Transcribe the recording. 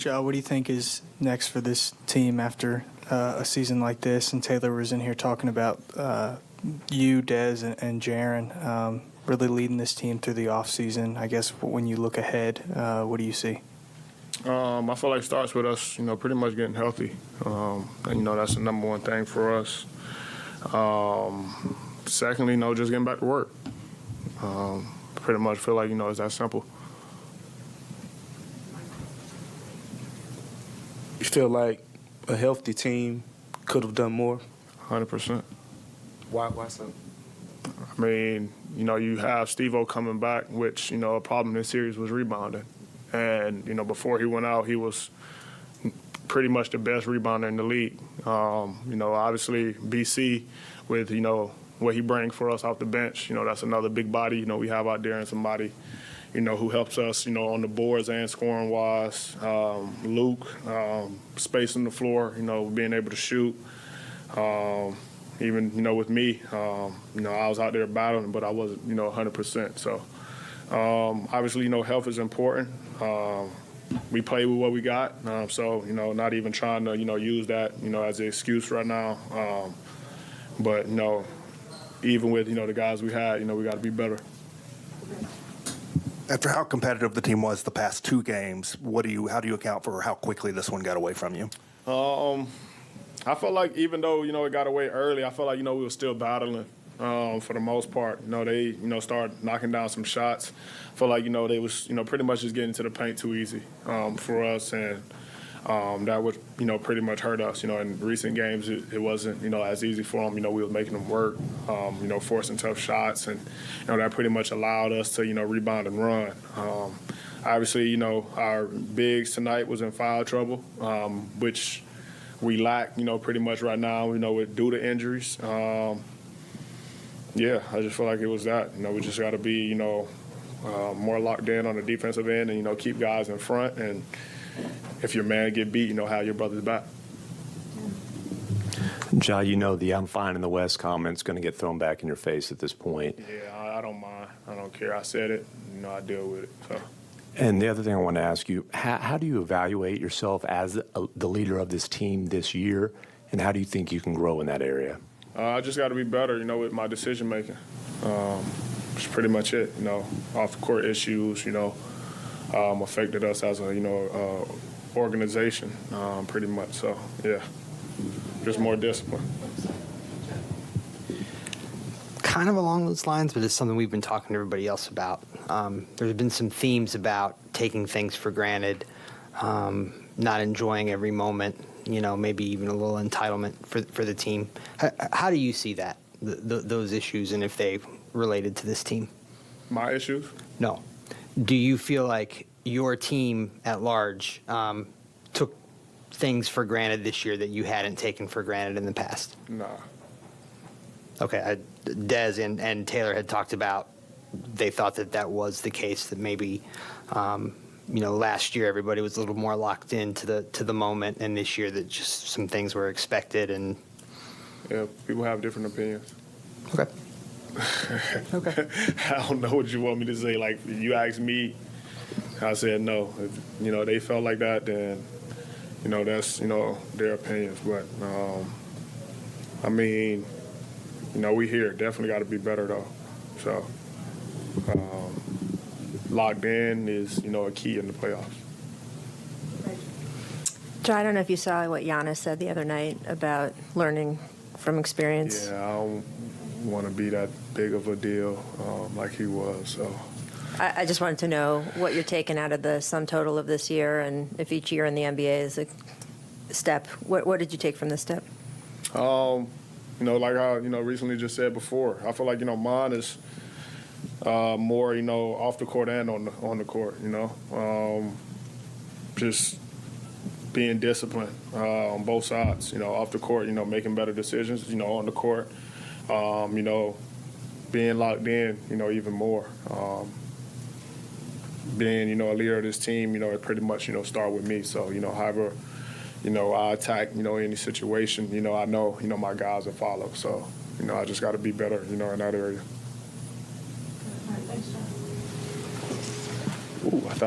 Joe, what do you think is next for this team after a season like this? And Taylor was in here talking about you, Dez, and Jaren really leading this team through the offseason. I guess when you look ahead, what do you see? I feel like it starts with us, pretty much getting healthy. And, that's the number one thing for us. Secondly, just getting back to work. Pretty much feel like, it's that simple. You feel like a healthy team could have done more? 100%. Why so? I mean, you have Steve-O coming back, which, a problem in this series was rebounding. And, before he went out, he was pretty much the best rebounder in the league. Obviously, BC with, what he brings for us off the bench, that's another big body, we have out there, and somebody, who helps us, on the boards and scoring-wise. Luke, spacing the floor, being able to shoot. Even, with me, I was out there battling, but I wasn't, 100%. So, obviously, health is important. We play with what we got. So, not even trying to, use that, as an excuse right now. But, even with, the guys we had, we got to be better. After how competitive the team was the past two games, how do you account for how quickly this one got away from you? I felt like even though, it got away early, I felt like, we were still battling for the most part. They, started knocking down some shots. I felt like, they was, pretty much just getting to the paint too easy for us. And that would, pretty much hurt us. In recent games, it wasn't, as easy for them. We were making them work, forcing tough shots. And, that pretty much allowed us to, rebound and run. Obviously, our bigs tonight was in foul trouble, which we lack, pretty much right now, due to injuries. Yeah, I just feel like it was that. We just got to be, more locked in on the defensive end and, keep guys in front. And if your man get beat, have your brother's back. Ja, the "I'm fine in the West" comment's going to get thrown back in your face at this point. Yeah, I don't mind. I don't care. I said it. I deal with it. So. And the other thing I want to ask you, how do you evaluate yourself as the leader of this team this year, and how do you think you can grow in that area? I just got to be better, with my decision making. That's pretty much it. Off the court issues, affected us as a organization, pretty much. So yeah, just more discipline. Kind of along those lines, but it's something we've been talking to everybody else about. There's been some themes about taking things for granted, not enjoying every moment, maybe even a little entitlement for the team. How do you see that, those issues, and if they related to this team? My issues? No. Do you feel like your team at large took things for granted this year that you hadn't taken for granted in the past? Nah. Okay. Dez and Taylor had talked about they thought that was the case, that maybe last year everybody was a little more locked into the moment, and this year that just some things were expected. And yeah, people have different opinions. Okay. Okay. I don't know what you want me to say. Like, you asked me, I said no. If, they felt like that, then, that's, their opinions. But, I mean, we here. Definitely got to be better, though. So, locked in is, a key in the playoffs. Joe, I don't know if you saw what Giannis said the other night about learning from experience. Yeah, I don't want to be that big of a deal like he was. So I just wanted to know what you're taking out of the sum total of this year, and if each year in the NBA is a step. What did you take from this step? Like I, recently just said before, I feel like, mine is more, off the court and on the court, just being disciplined on both sides, off the court, making better decisions, on the court, being locked in, even more. Being, a leader of this team, it pretty much, start with me. So, however, I attack, any situation, I know, my guys will follow. So, I just got to be better, in that area. Ooh, I thought